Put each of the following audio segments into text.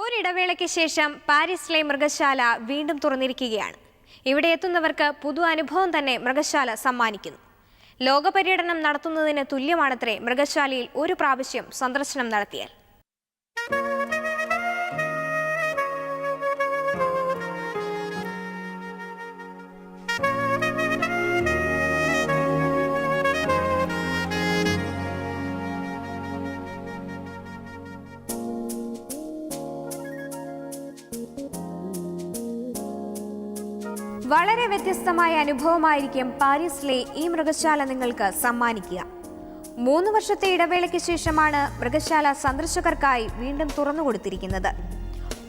ഒരിടവേളയ്ക്ക് ശേഷം പാരീസിലെ മൃഗശാല വീണ്ടും തുറന്നിരിക്കുകയാണ്. ഇവിടെ എത്തുന്നവർക്ക് പുതു അനുഭവം തന്നെ മൃഗശാല സമ്മാനിക്കുന്നു. ലോക പര്യടനം നടത്തുന്നതിന് തുല്യമാണത്രേ മൃഗശാലയിൽ ഒരു പ്രാവശ്യം സന്ദർശനം നടത്തിയാൽ. വളരെ വ്യത്യസ്തമായ അനുഭവമായിരിക്കും പാരീസിലെ ഈ മൃഗശാല നിങ്ങൾക്ക് സമ്മാനിക്കുക. 3 വർഷത്തെ ഇടവേളയ്ക്ക് ശേഷമാണ് മൃഗശാല സന്ദർശകർക്കായി വീണ്ടും തുറന്നുകൊടുത്തിരിക്കുന്നത്.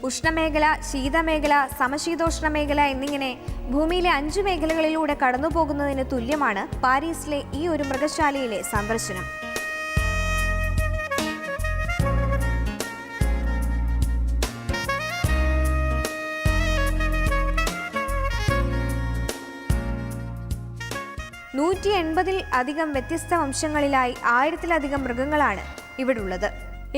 ഉഷ്ണമേഖല, ശീതമേഖല, സമശീതോഷ്ണ മേഖല എന്നിങ്ങനെ ഭൂമിയിലെ 5 മേഖലകളിലൂടെ കടന്നുപോകുന്നതിന് തുല്യമാണ് പാരീസിലെ ഈ ഒരു മൃഗശാലയിലെ സന്ദർശനം. അധികം വ്യത്യസ്ത വംശങ്ങളിലായി 1000-ലധികം മൃഗങ്ങളാണ് ഇവിടുള്ളത്.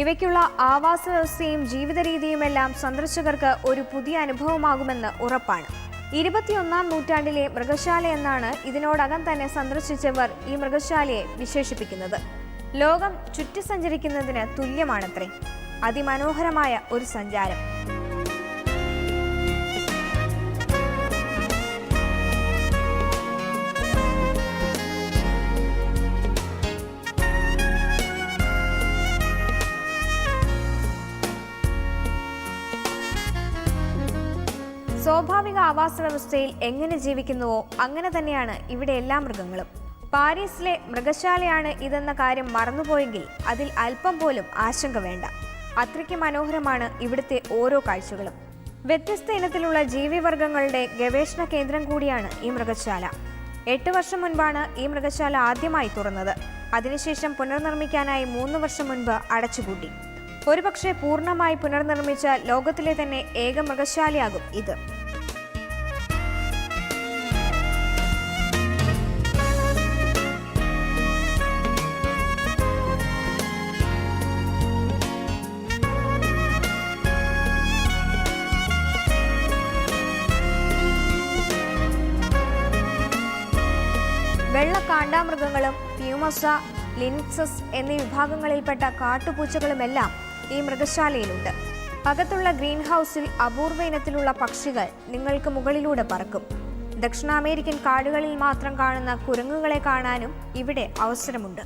ഇവയ്ക്കുള്ള ആവാസ വ്യവസ്ഥയും ജീവിത രീതിയുമെല്ലാം സന്ദർശകർക്ക് ഒരു പുതിയ അനുഭവമാകുമെന്ന് ഉറപ്പാണ്. 21-ാം നൂറ്റാണ്ടിലെ മൃഗശാല എന്നാണ് ഇതിനോടകം തന്നെ സന്ദർശിച്ചവർ ഈ മൃഗശാലയെ വിശേഷിപ്പിക്കുന്നത്. ലോകം ചുറ്റി സഞ്ചരിക്കുന്നതിന് തുല്യമാണത്രേ. അതിമനോഹരമായ ഒരു സഞ്ചാരം. സ്വാഭാവിക ആവാസ വ്യവസ്ഥയിൽ എങ്ങനെ ജീവിക്കുന്നുവോ അങ്ങനെ തന്നെയാണ് ഇവിടെ എല്ലാ മൃഗങ്ങളും. പാരീസിലെ മൃഗശാലയാണ് ഇതെന്ന കാര്യം മറന്നുപോയെങ്കിൽ അതിൽ അല്പം പോലും ആശങ്ക വേണ്ട. അത്രയ്ക്ക് മനോഹരമാണ് ഇവിടുത്തെ ഓരോ കാഴ്ചകളും. വ്യത്യസ്ത ഇനത്തിലുള്ള ജീവിവർഗങ്ങളുടെ ഗവേഷണ കേന്ദ്രം കൂടിയാണ് ഈ മൃഗശാല. 8 വർഷം മുൻപാണ് ഈ മൃഗശാല ആദ്യമായി തുറന്നത്. അതിനുശേഷം പുനർനിർമ്മിക്കാനായി 3 വർഷം മുൻപ് അടച്ചുപൂട്ടി. ഒരുപക്ഷെ പൂർണ്ണമായി പുനർനിർമ്മിച്ച ലോകത്തിലെ തന്നെ ഏക മൃഗശാലയാകും ഇത്. വെള്ള കാണ്ടാമൃഗങ്ങളും പ്യൂമസ, ലിൻക്സസ് എന്നീ വിഭാഗങ്ങളിൽപ്പെട്ട കാട്ടുപൂച്ചകളുമെല്ലാം ഈ മൃഗശാലയിലുണ്ട്. അകത്തുള്ള ഗ്രീൻ ഹൗസിൽ അപൂർവ ഇനത്തിലുള്ള പക്ഷികൾ നിങ്ങൾക്ക് മുകളിലൂടെ പറക്കും. ദക്ഷിണാമേരിക്കൻ കാടുകളിൽ മാത്രം കാണുന്ന കുരങ്ങുകളെ കാണാനും ഇവിടെ അവസരമുണ്ട്.